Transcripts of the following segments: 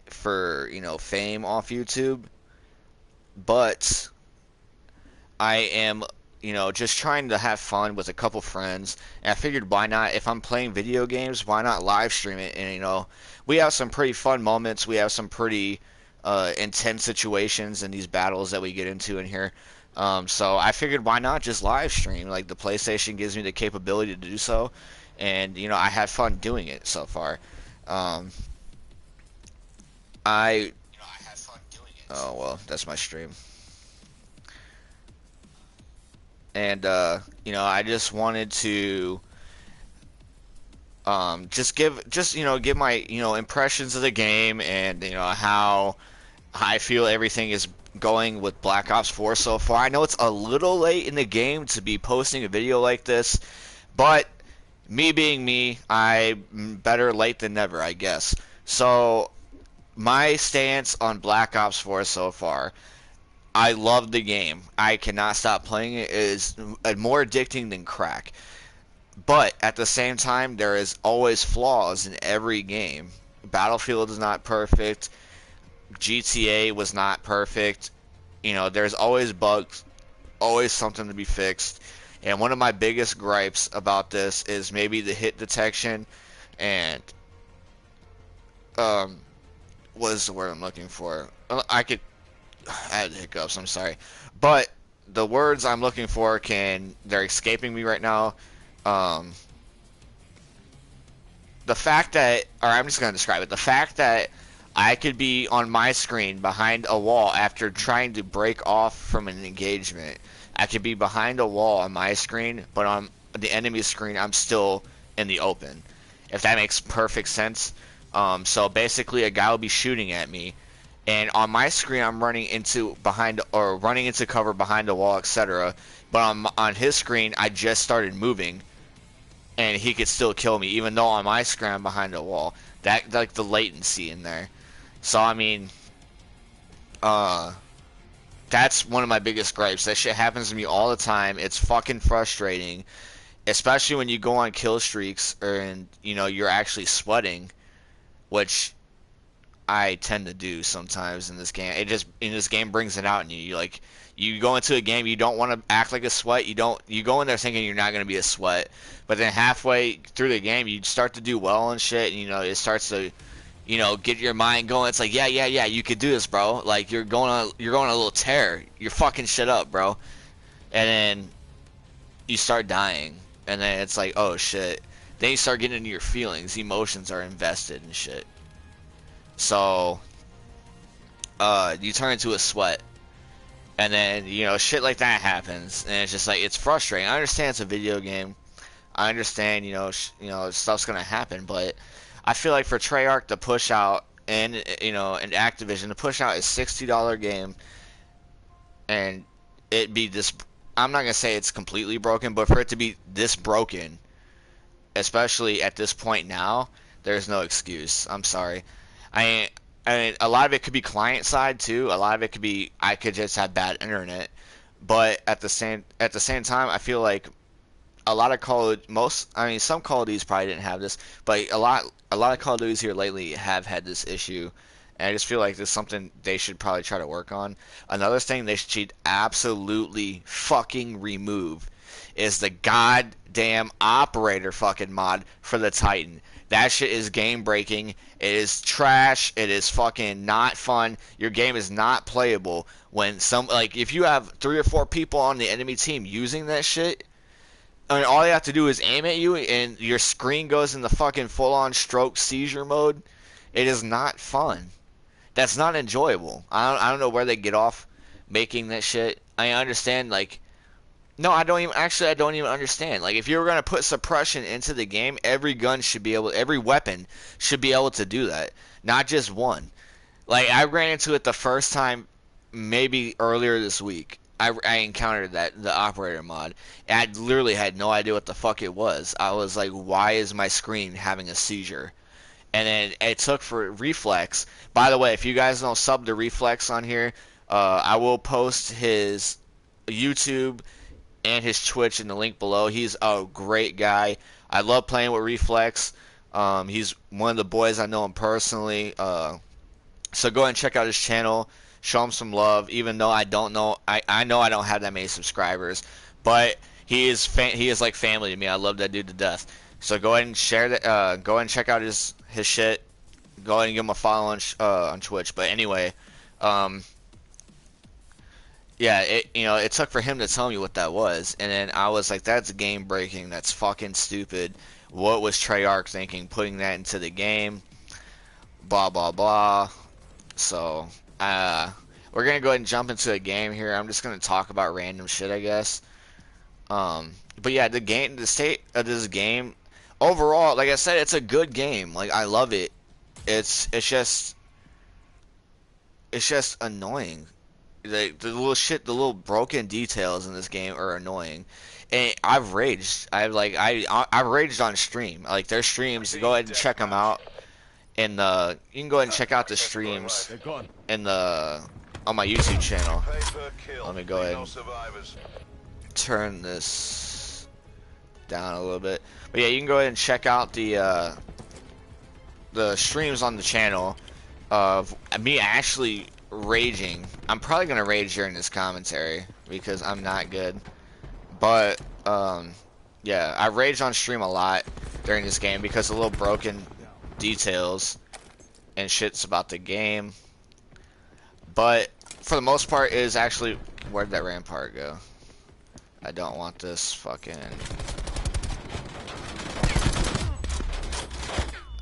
for, fame off YouTube, but I am, just trying to have fun with a couple friends. And I figured why not, if I'm playing video games, why not live stream it? And, we have some pretty fun moments. We have some pretty intense situations in these battles that we get into in here. So I figured why not just live stream? Like the PlayStation gives me the capability to do so. And, I had fun doing it so far. Um, I, oh, well, that's my stream. And I just wanted to give my impressions of the game, and how I feel everything is going with Black Ops 4 so far. I know it's a little late in the game to be posting a video like this, but me being me, I'm better late than never, I guess. So my stance on Black Ops 4 so far, I love the game. I cannot stop playing it. It is more addicting than crack. But at the same time, there is always flaws in every game. Battlefield is not perfect. GTA was not perfect. There's always bugs, always something to be fixed. And one of my biggest gripes about this is maybe the hit detection and um, what is the word I'm looking for? I had hiccups. I'm sorry, but the words I'm looking for they're escaping me right now. Um, the fact that, or I'm just gonna describe it. The fact that I could be on my screen behind a wall after trying to break off from an engagement. I could be behind a wall on my screen, but on the enemy's screen, I'm still in the open. If that makes perfect sense. So basically, a guy will be shooting at me, and on my screen, I'm running into cover behind a wall, etc. But on his screen, I just started moving, and he could still kill me, even though on my screen I'm behind a wall. That, like, the latency in there. So I mean, uh, that's one of my biggest gripes. That shit happens to me all the time. It's fucking frustrating, especially when you go on kill streaks and you're actually sweating, which I tend to do sometimes in this game. It just in this game brings it out in you. You go into a game, you don't want to act like a sweat. You go in there thinking you're not going to be a sweat, but then halfway through the game, you start to do well and shit, and it starts to get your mind going. It's like, yeah, yeah, yeah, you could do this, bro. Like you're going on a little tear. You're fucking shit up, bro. And then you start dying, and then it's like, oh shit. Then you start getting into your feelings. Emotions are invested and shit. So, you turn into a sweat, and then shit like that happens, and it's just like it's frustrating. I understand it's a video game. I understand stuff's gonna happen, but I feel like for Treyarch to push out and Activision to push out a $60 game and it be this, I'm not gonna say it's completely broken, but for it to be this broken, especially at this point now, there's no excuse. I'm sorry. I I mean, a lot of it could be client side too. A lot of it could be I could just have bad internet. But at the same time, I feel like a lot of some Call of Duties probably didn't have this, but a lot of Call of Duties here lately have had this issue, and I just feel like this is something they should probably try to work on. Another thing they should absolutely fucking remove is the goddamn operator fucking mod for the Titan. That shit is game breaking. It is trash. It is fucking not fun. Your game is not playable when if you have 3 or 4 people on the enemy team using that shit. I mean, all you have to do is aim at you, and your screen goes in the fucking full-on stroke seizure mode. It is not fun. That's not enjoyable. I don't know where they get off making that shit. I understand, like, no, I don't even understand. Like, if you were gonna put suppression into the game, every weapon should be able to do that, not just one. Like, I ran into it the first time, maybe earlier this week. I encountered the operator mod, and I literally had no idea what the fuck it was. I was like, why is my screen having a seizure? And then it took for Reflex. By the way, if you guys don't sub to Reflex on here, I will post his YouTube and his Twitch in the link below. He's a great guy. I love playing with Reflex. He's one of the boys I know him personally. So go ahead and check out his channel, show him some love. Even though I know I don't have that many subscribers, but he is like family to me. I love that dude to death. So go ahead and share that. Go ahead and check out his shit. Go ahead and give him a follow on Twitch. But anyway, um, yeah, it took for him to tell me what that was, and then I was like, that's game breaking. That's fucking stupid. What was Treyarch thinking, putting that into the game? Blah blah blah. So, we're gonna go ahead and jump into a game here. I'm just gonna talk about random shit, I guess. But yeah, the state of this game, overall, like I said, it's a good game. Like I love it. It's just annoying. The little shit, the little broken details in this game are annoying. And I've raged. I've raged on stream. Like their streams, go ahead and check them out. And you can go ahead and check out the streams in the on my YouTube channel. Let me go ahead and turn this down a little bit. But yeah, you can go ahead and check out the streams on the channel of me actually raging. I'm probably gonna rage during this commentary because I'm not good. But yeah, I raged on stream a lot during this game because of little broken details and shits about the game. But for the most part, it is actually, where'd that rampart go? I don't want this fucking.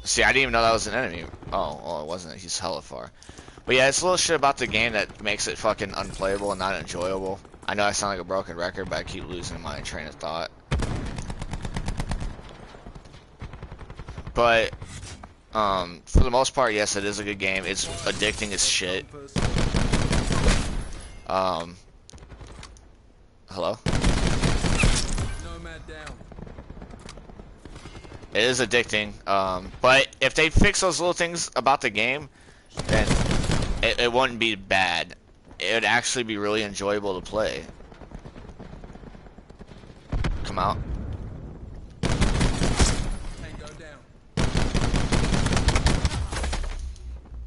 See, I didn't even know that was an enemy. Oh, well, it wasn't. He's hella far. But yeah, it's a little shit about the game that makes it fucking unplayable and not enjoyable. I know I sound like a broken record, but I keep losing my train of thought. But for the most part, yes, it is a good game. It's addicting as shit. Hello? It is addicting. But if they fix those little things about the game, then it wouldn't be bad. It would actually be really enjoyable to play. Come out.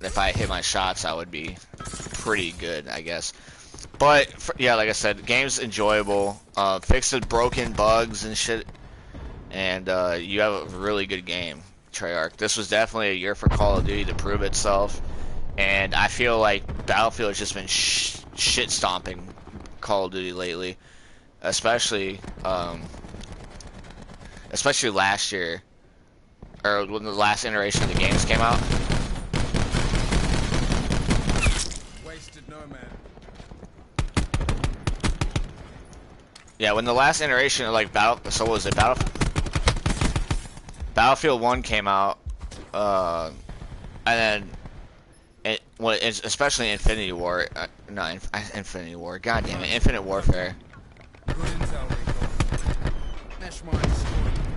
If I hit my shots, I would be pretty good, I guess. But yeah, like I said, the game's enjoyable. Fix the broken bugs and shit, and you have a really good game, Treyarch. This was definitely a year for Call of Duty to prove itself, and I feel like Battlefield has just been shit stomping Call of Duty lately, especially last year, or when the last iteration of the games came out. Yeah, when the last iteration of like Battlefield 1 came out, and then especially Infinity War, Infinity War, god damn it, Infinite Warfare.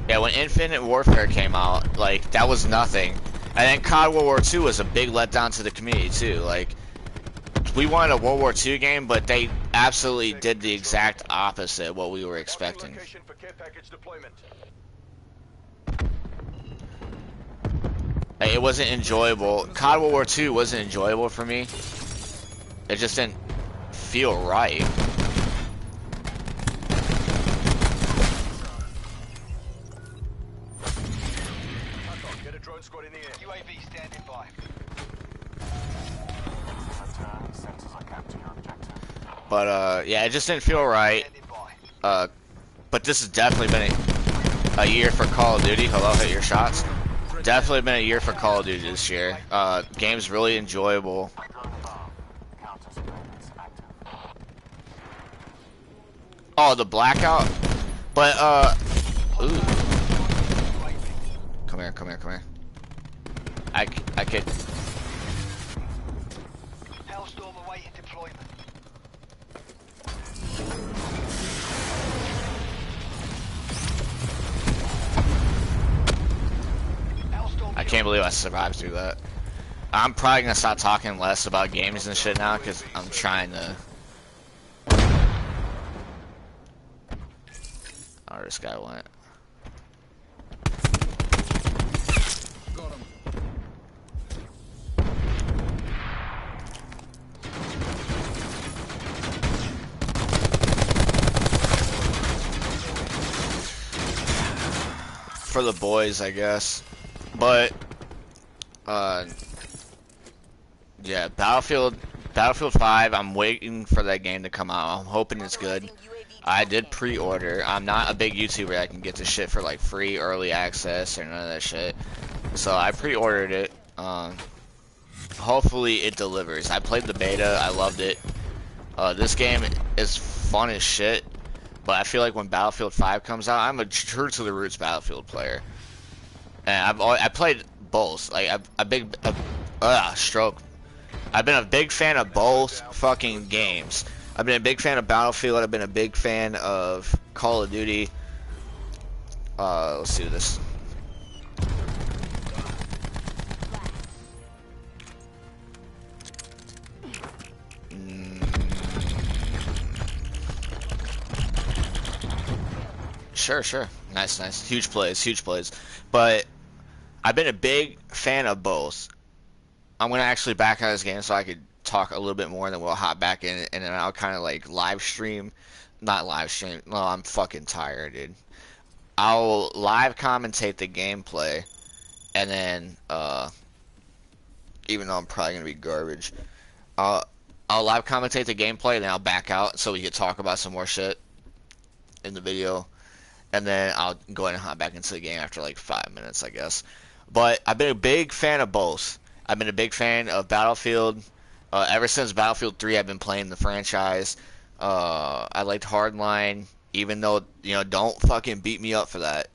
Yeah, when Infinite Warfare came out, like that was nothing, and then COD World War II was a big letdown to the community too. Like, we wanted a World War II game, but they absolutely did the exact opposite of what we were expecting. Like, it wasn't enjoyable. COD World War II wasn't enjoyable for me. It just didn't feel right. Get a drone squad in the air. UAV standing by. But yeah, it just didn't feel right. But this has definitely been a year for Call of Duty. Hello, hit your shots. Definitely been a year for Call of Duty this year. Game's really enjoyable. Oh, the blackout. But ooh. Come here, come here, come here. I could. Hellstorm awaiting deployment. I can't believe I survived through that. I'm probably gonna stop talking less about games and shit now because I'm trying to. Oh, this guy went. for the boys, I guess. But uh, yeah, Battlefield 5. I'm waiting for that game to come out. I'm hoping it's good. I did pre-order. I'm not a big YouTuber that can get this shit for like free early access or none of that shit. So I pre-ordered it. Hopefully it delivers. I played the beta. I loved it. This game is fun as shit. But I feel like when Battlefield 5 comes out, I'm a true to the roots Battlefield player. And I played both. Like stroke. I've been a big fan of both fucking games. I've been a big fan of Battlefield. I've been a big fan of Call of Duty. Let's do this. Sure. Nice. Huge plays. But I've been a big fan of both. I'm gonna actually back out of this game so I could talk a little bit more, and then we'll hop back in, and then I'll kind of like live stream. Not live stream. No, I'm fucking tired, dude. I'll live commentate the gameplay, and then even though I'm probably gonna be garbage, I'll live commentate the gameplay, and then I'll back out so we can talk about some more shit in the video. And then I'll go ahead and hop back into the game after like 5 minutes, I guess. But I've been a big fan of both. I've been a big fan of Battlefield. Ever since Battlefield 3, I've been playing the franchise. I liked Hardline, even though, don't fucking beat me up for that.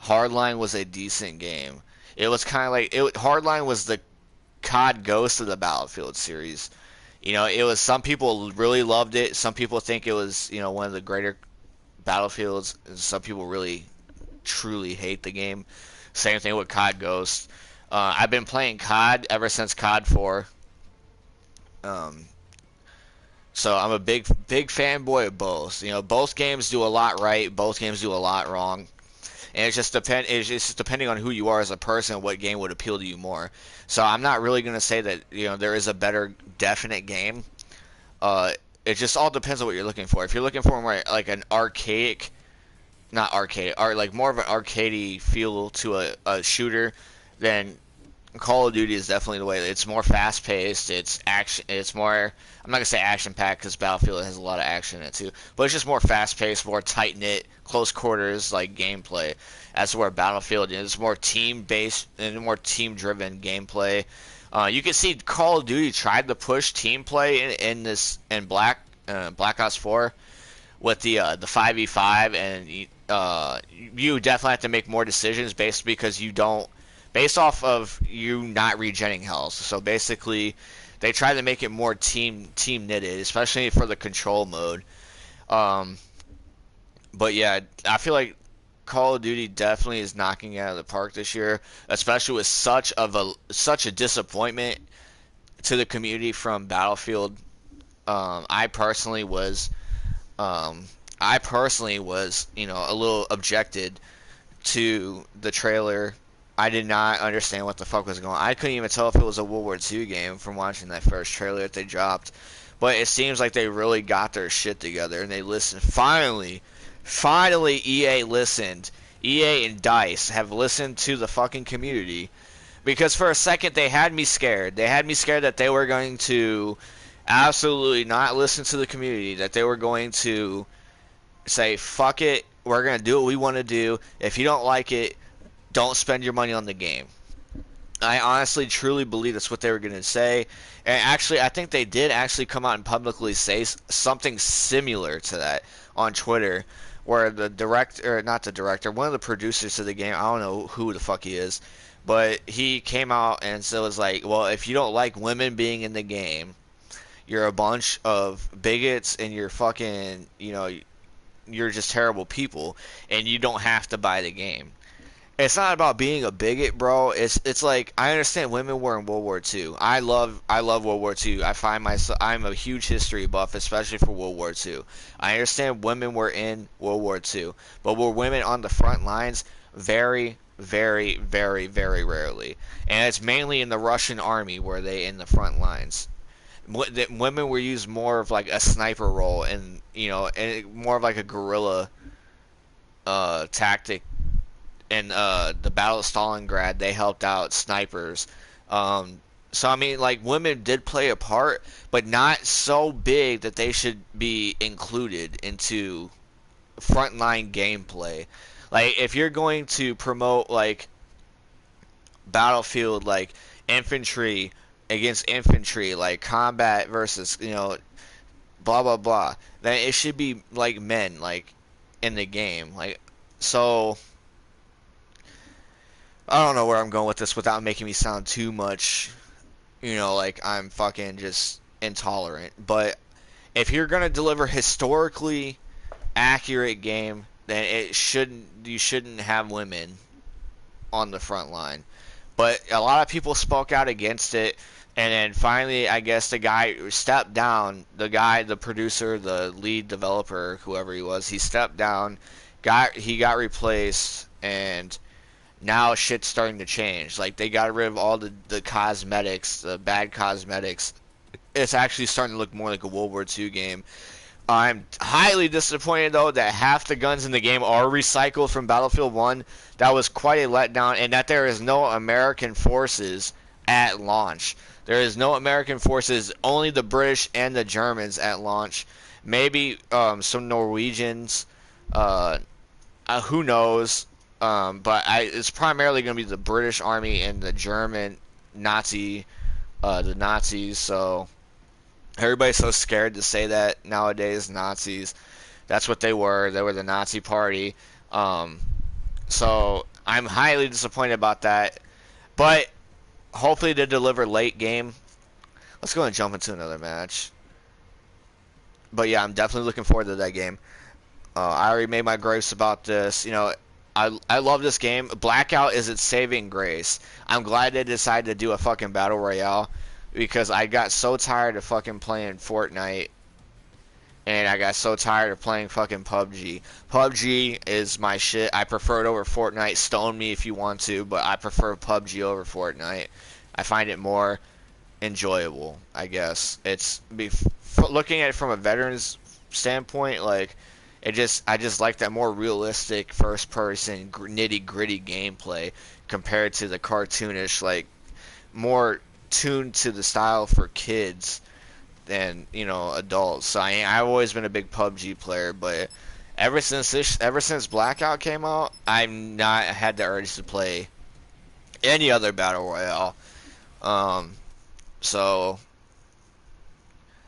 Hardline was a decent game. It was kind of like, Hardline was the COD Ghost of the Battlefield series. It was, some people really loved it. Some people think it was, one of the greater Battlefields. Some people really truly hate the game. Same thing with COD Ghost. I've been playing COD ever since COD 4. So I'm a big fanboy of both. Both games do a lot right, both games do a lot wrong. And it's just depending on who you are as a person, what game would appeal to you more. So I'm not really going to say that, there is a better definite game. It just all depends on what you're looking for. If you're looking for more like an archaic, not arcade, or like more of an arcadey feel to a shooter, then Call of Duty is definitely the way. It's more fast paced. It's action. It's more. I'm not gonna say action packed because Battlefield has a lot of action in it too. But it's just more fast paced, more tight knit, close quarters like gameplay. That's where Battlefield is more team based and more team driven gameplay. You can see Call of Duty tried to push team play in Black Ops 4 with the 5v5, and you definitely have to make more decisions based off of you not regenning health. So basically, they try to make it more team knitted, especially for the control mode. But yeah, I feel like Call of Duty definitely is knocking it out of the park this year, especially with such a disappointment to the community from Battlefield. I personally was, a little objected to the trailer. I did not understand what the fuck was going on. I couldn't even tell if it was a World War II game from watching that first trailer that they dropped. But it seems like they really got their shit together and they listened. Finally, EA listened. EA and DICE have listened to the fucking community. Because for a second they had me scared. They had me scared that they were going to absolutely not listen to the community. That they were going to say, fuck it, we're going to do what we want to do. If you don't like it, don't spend your money on the game. I honestly, truly believe that's what they were going to say. And actually, I think they did actually come out and publicly say something similar to that on Twitter, where the director, not the director, one of the producers of the game, I don't know who the fuck he is, but he came out and so was like, well, if you don't like women being in the game, you're a bunch of bigots and you're fucking, you're just terrible people, and you don't have to buy the game. It's not about being a bigot, bro. It's like, I understand women were in World War II. I love World War II. I'm a huge history buff, especially for World War II. I understand women were in World War II, but were women on the front lines? Very, very, very, very rarely. And it's mainly in the Russian army were they in the front lines. Women were used more of like a sniper role, and and more of like a guerrilla tactic in the Battle of Stalingrad, they helped out snipers. So I mean, like, women did play a part, but not so big that they should be included into frontline gameplay. Like, if you're going to promote like Battlefield, like infantry against infantry, like combat versus, blah blah blah, then it should be like men, like in the game, like. So I don't know where I'm going with this without making me sound too much, like I'm fucking just intolerant. But if you're gonna deliver historically accurate game, then you shouldn't have women on the front line. But a lot of people spoke out against it, and then finally, I guess the guy stepped down. The producer, the lead developer, whoever he was, he stepped down. He got replaced, and now shit's starting to change. Like, they got rid of all the cosmetics, the bad cosmetics. It's actually starting to look more like a World War II game. I'm highly disappointed, though, that half the guns in the game are recycled from Battlefield 1. That was quite a letdown, and that there is no American forces at launch. There is no American forces, only the British and the Germans at launch. Maybe some Norwegians, who knows? It's primarily going to be the British Army and the German the Nazis, so everybody's so scared to say that nowadays. Nazis, that's what they were. They were the Nazi party. So I'm highly disappointed about that. But hopefully they deliver late game. Let's go and jump into another match. But yeah, I'm definitely looking forward to that game. I already made my gripes about this. I love this game. Blackout is its saving grace. I'm glad they decided to do a fucking battle royale, because I got so tired of fucking playing Fortnite, and I got so tired of playing fucking PUBG. PUBG is my shit. I prefer it over Fortnite. Stone me if you want to, but I prefer PUBG over Fortnite. I find it more enjoyable, I guess. Looking at it from a veteran's standpoint, like, I just like that more realistic first person nitty gritty gameplay compared to the cartoonish, like, more tuned to the style for kids than adults. So I've always been a big PUBG player, but ever since Blackout came out, I've not had the urge to play any other battle royale. So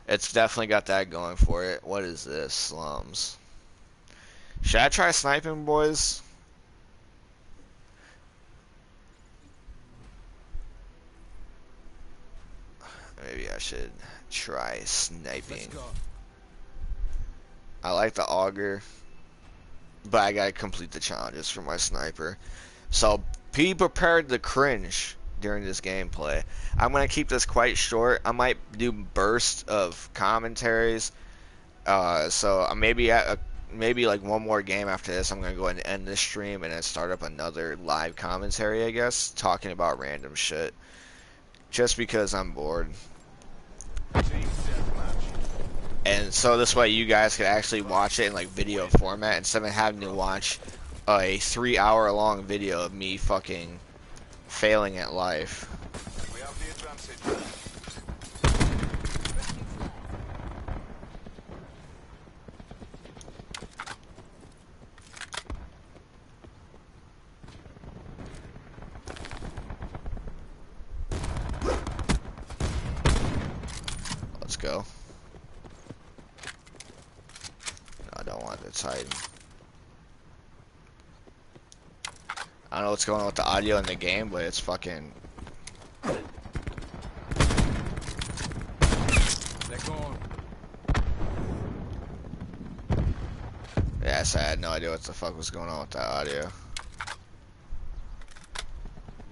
it's definitely got that going for it. What is this? Slums. Should I try sniping, boys? Maybe I should try sniping. I like the auger, but I gotta complete the challenges for my sniper. So be prepared to cringe during this gameplay. I'm gonna keep this quite short. I might do bursts of commentaries. So maybe like one more game after this. I'm gonna go ahead and end this stream and then start up another live commentary, I guess, talking about random shit. Just because I'm bored. And so this way you guys can actually watch it in like video format instead of having to watch a 3-hour long video of me fucking failing at life. We have the advantage. Let's go. No, I don't want the Titan. I don't know what's going on with the audio in the game, but it's fucking... They're gone. Yeah, so I had no idea what the fuck was going on with that audio.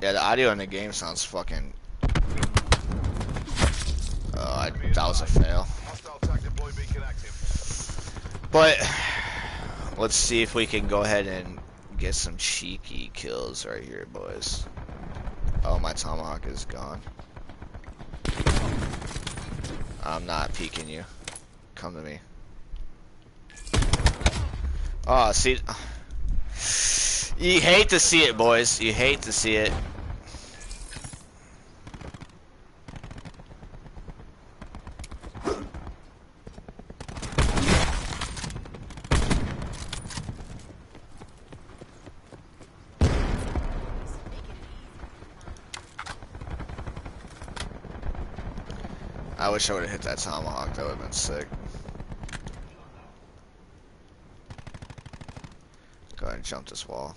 Yeah, the audio in the game sounds fucking... Oh, that was a fail. Hostile TAC deploy beacon active. But let's see if we can go ahead and get some cheeky kills right here, boys. Oh, my tomahawk is gone. I'm not peeking you. Come to me. Oh, see, You hate to see it, boys. You hate to see it. I wish I would have hit that tomahawk. That would have been sick. Go ahead and jump this wall.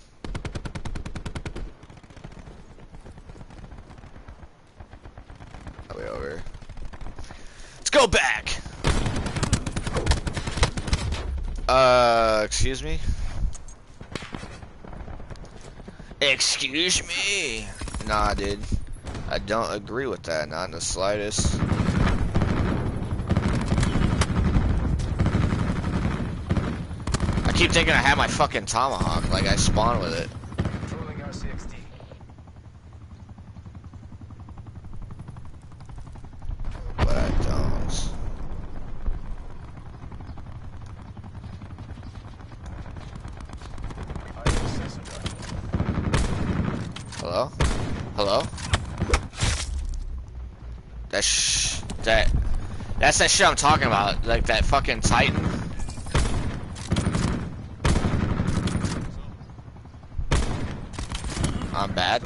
I'll be over. Let's go back! Excuse me? Excuse me? Nah, dude. I don't agree with that, not in the slightest. I keep thinking I have my fucking tomahawk, like I spawned with it. Controlling RCXD. But I don't. Hello? Hello? That's that shit I'm talking about, like that fucking Titan. I'm bad.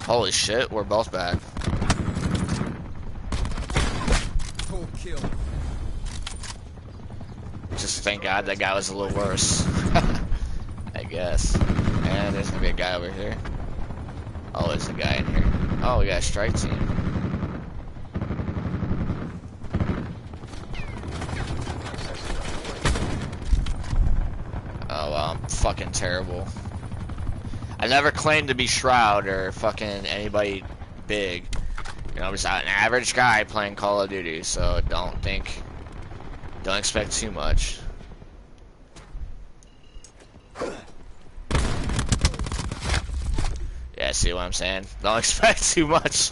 Holy shit, we're both bad. Just thank God that guy was a little worse. I guess. And there's gonna be a guy over here. Oh, there's a guy in here. Oh, we got a strike team. Oh, well, I'm fucking terrible. I never claimed to be Shroud or fucking anybody big. You know, I'm just an average guy playing Call of Duty, so don't expect too much. Yeah, see what I'm saying? Don't expect too much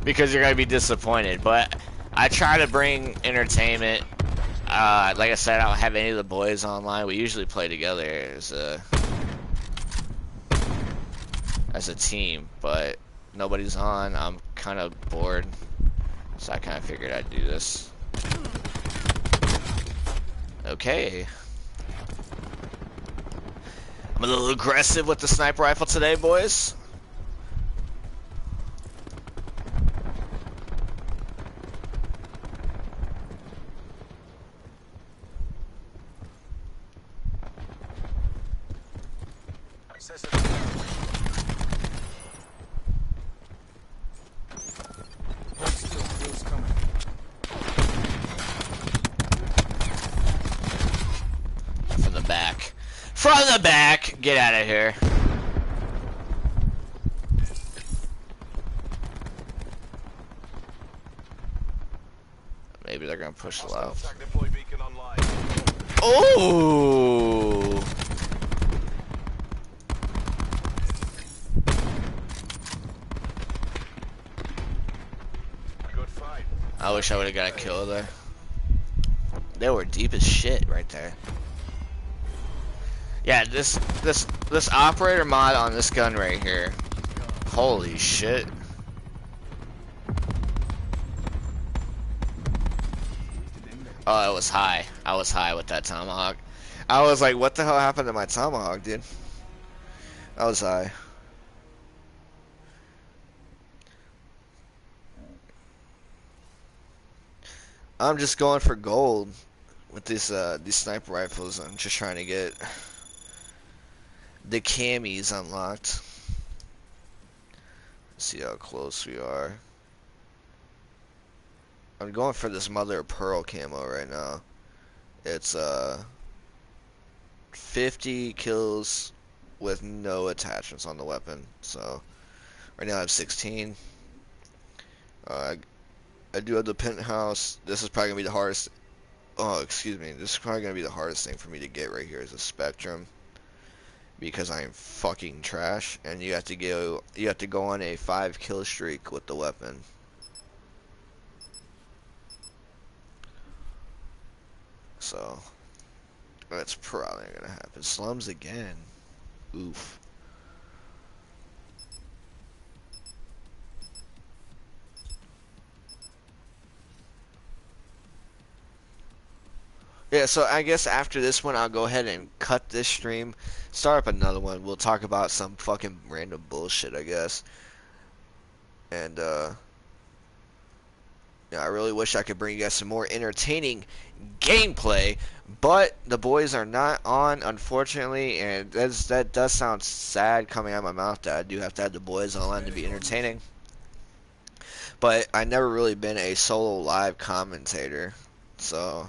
because you're gonna be disappointed. But I try to bring entertainment. Like I said, I don't have any of the boys online. We usually play together as a team, but nobody's on. I'm kind of bored, so I kind of figured I'd do this. Okay. I'm a little aggressive with the sniper rifle today, boys. From the back. From the back! Get out of here. Maybe they're gonna push left. Oh! I wish I would have got a kill there. They were deep as shit right there. Yeah, this operator mod on this gun right here. Holy shit. Oh, I was high. I was high with that tomahawk. I was like, what the hell happened to my tomahawk, dude? I was high. I'm just going for gold with these sniper rifles. I'm just trying to get the camis unlocked. See how close we are. I'm going for this mother of pearl camo right now. It's 50 kills with no attachments on the weapon. So right now I have 16. I do have the penthouse. This is probably gonna be the hardest. Oh, excuse me. This is probably gonna be the hardest thing for me to get right here is a Spectrum, because I am fucking trash, and you have to go on a 5 kill streak with the weapon. So That's probably gonna happen. Slums again. Oof. Yeah, so I guess after this one, I'll go ahead and cut this stream, start up another one. We'll talk about some fucking random bullshit, I guess. And, yeah, I really wish I could bring you guys some more entertaining gameplay, but the boys are not on, unfortunately, and that does sound sad coming out of my mouth that I do have to have the boys online to be entertaining. But I never really been a solo live commentator, so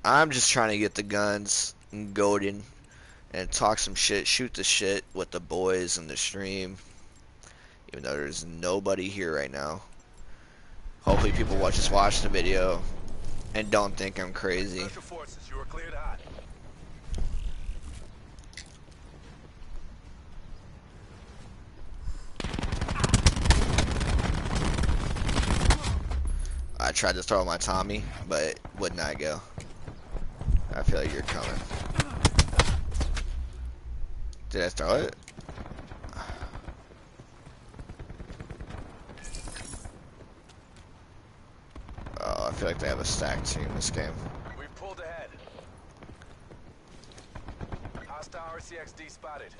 I'm just trying to get the guns and goading and talk some shit, shoot the shit with the boys in the stream, even though there's nobody here right now. Hopefully people just watch the video and don't think I'm crazy. Special forces, you are cleared hot. I tried to throw my Tommy, but it would not go. I feel like you're coming. Did I throw it? Oh, I feel like they have a stacked team this game. We've pulled ahead. Hostile RCXD spotted.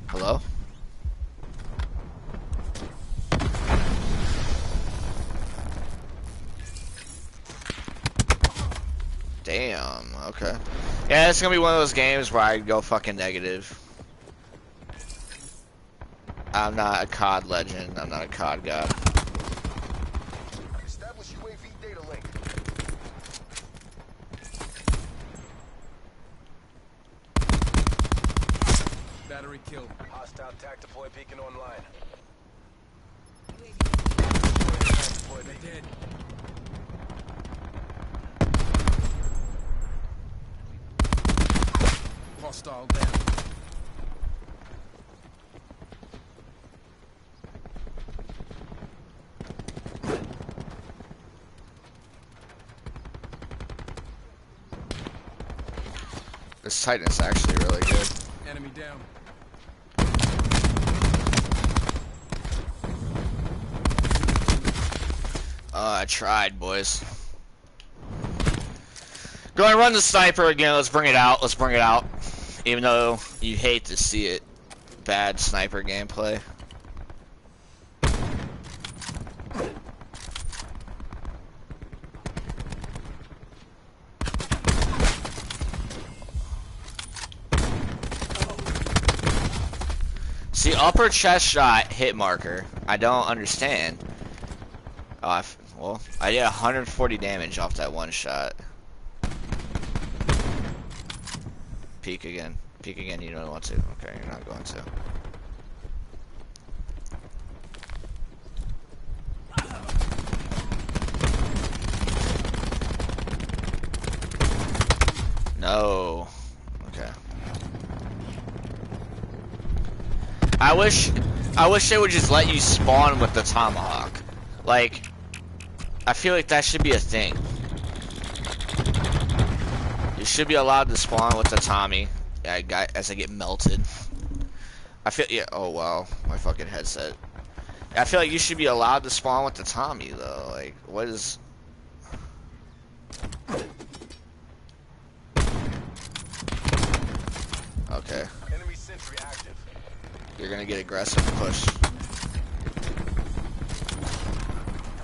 Hello? Damn, okay. Yeah, it's gonna be one of those games where I go fucking negative. I'm not a COD legend, I'm not a COD god. Establish UAV data link. Battery killed. Hostile TAC deploy beacon online. They're dead. Hostile down. This Titan is actually really good. Enemy down. I tried, boys. Go ahead and run the sniper again. Let's bring it out. Let's bring it out. Even though you hate to see it. Bad sniper gameplay. See, upper chest shot hit marker. I don't understand. Oh, well, I did 140 damage off that one shot. Peek again. Peek again, you don't want to. Okay, you're not going to. No. Okay. I wish they would just let you spawn with the tomahawk. Like, I feel like that should be a thing. You should be allowed to spawn with the Tommy. Yeah, as I get melted. I feel, yeah, oh wow, my fucking headset. I feel like you should be allowed to spawn with the Tommy though. Like, what is... Okay. Enemy sentry active. You're gonna get aggressive push.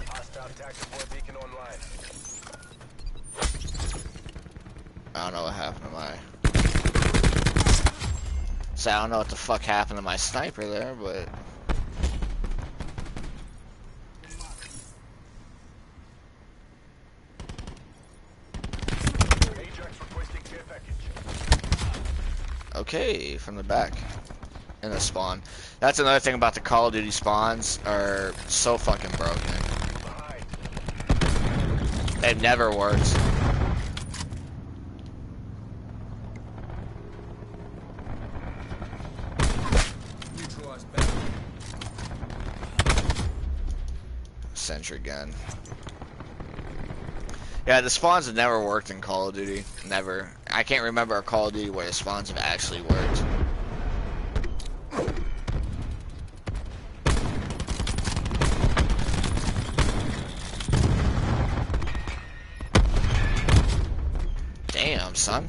Hostile TAC deploy beacon online. I don't know what happened to my... So I don't know what the fuck happened to my sniper there, but... Ajax requesting care package. Okay, from the back. in the spawn. That's another thing about the Call of Duty spawns are so fucking broken. They've never worked. Neutralized battery. Sentry gun. Yeah, the spawns have never worked in Call of Duty. Never. I can't remember a Call of Duty where the spawns have actually worked. Damn, son.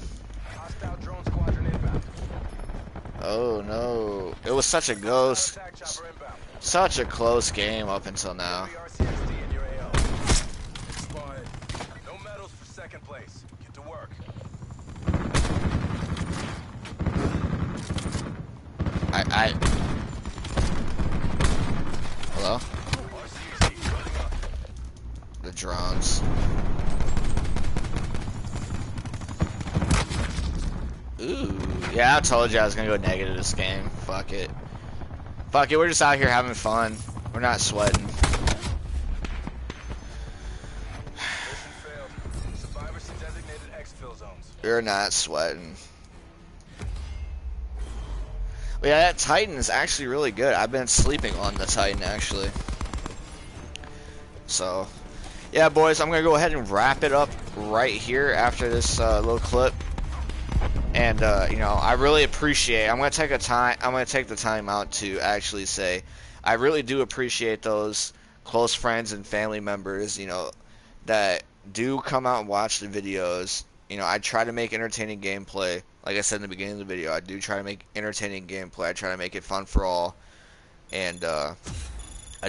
Hostile drone squadron inbound. Oh no. It was such a close, Attack chopper inbound. such a close game up until now. RCXD in your AO. Expired. No medals for second place. Get to work. I Hello? RCXD running up. The drones. Ooh. Yeah, I told you I was gonna go negative this game. Fuck it. Fuck it, we're just out here having fun. We're not sweating. Mission failed. Survivors to designated exfil zones. We're not sweating. But yeah, that Titan is actually really good. I've been sleeping on the Titan, actually. So, yeah, boys, I'm gonna go ahead and wrap it up right here after this little clip. And you know, I really appreciate. I'm gonna take the time out to actually say, I really do appreciate those close friends and family members, you know, that do come out and watch the videos. You know, I try to make entertaining gameplay. Like I said in the beginning of the video, I do try to make entertaining gameplay. I try to make it fun for all, and I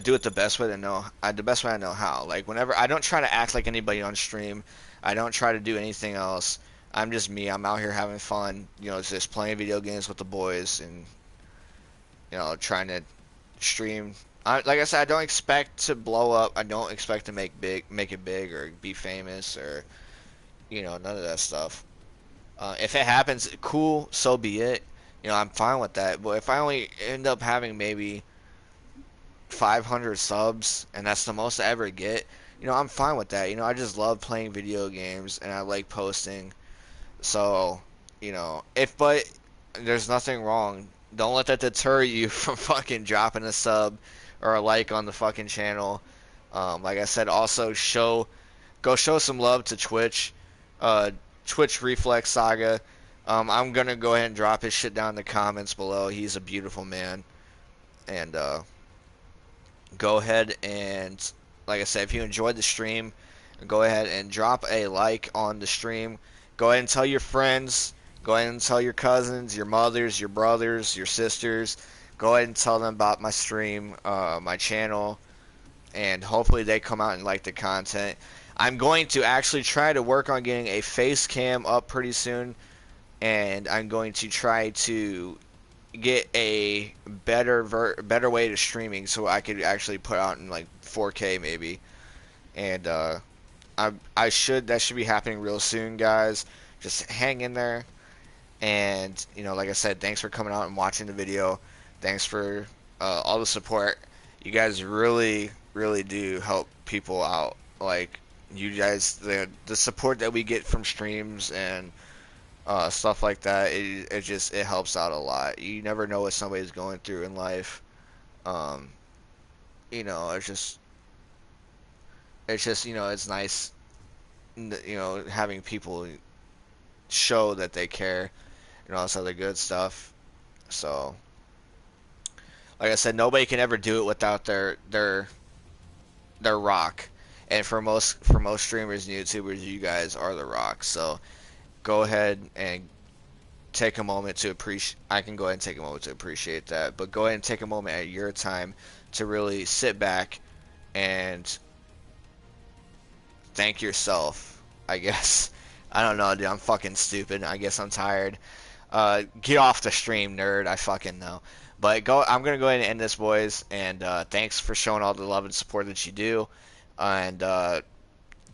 do it the best way I know how. Like whenever I don't try to act like anybody on stream, I don't try to do anything else. I'm just me. I'm out here having fun, you know, just playing video games with the boys and, you know, trying to stream. Like I said, I don't expect to blow up. I don't expect to make it big or be famous or, you know, none of that stuff. If it happens, cool, so be it. You know, I'm fine with that. But if I only end up having maybe 500 subs and that's the most I ever get, you know, I'm fine with that. You know, I just love playing video games and I like posting. So, you know, but there's nothing wrong. Don't let that deter you from fucking dropping a sub or a like on the fucking channel. Like I said, also go show some love to Twitch. Twitch Reflex Saga. I'm gonna go ahead and drop his shit down in the comments below. He's a beautiful man. And go ahead and, like I said, if you enjoyed the stream, go ahead and drop a like on the stream. Go ahead and tell your friends. Go ahead and tell your cousins, your mothers, your brothers, your sisters. Go ahead and tell them about my stream, my channel, and hopefully they come out and like the content. I'm going to actually try to work on getting a face cam up pretty soon, and I'm going to try to get a better way to streaming so I could actually put out in like 4K maybe. And that should be happening real soon, guys. Just hang in there. And, you know, like I said, thanks for coming out and watching the video. Thanks for all the support. You guys really, really do help people out. Like, you guys, the support that we get from streams and stuff like that, it helps out a lot. You never know what somebody's going through in life. You know, it's just, you know, it's nice, you know, having people show that they care and all this other good stuff. So, like I said, nobody can ever do it without their rock. And for most streamers and YouTubers, you guys are the rock. So, go ahead and take a moment to appreciate. I can go ahead and take a moment to appreciate that. But go ahead and take a moment at your time to really sit back and thank yourself, I guess. I don't know, dude. I'm fucking stupid. I guess I'm tired. Get off the stream, nerd. I fucking know. But I'm gonna go ahead and end this, boys. And thanks for showing all the love and support that you do. And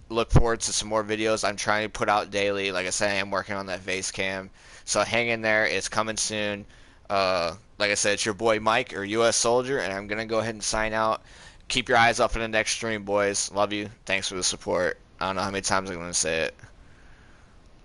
look forward to some more videos. I'm trying to put out daily. Like I said, I am working on that face cam. So hang in there. It's coming soon. like I said, it's your boy Mike or US Soldier, and I'm gonna go ahead and sign out. Keep your eyes up for the next stream, boys. Love you. Thanks for the support. I don't know how many times I'm gonna say it.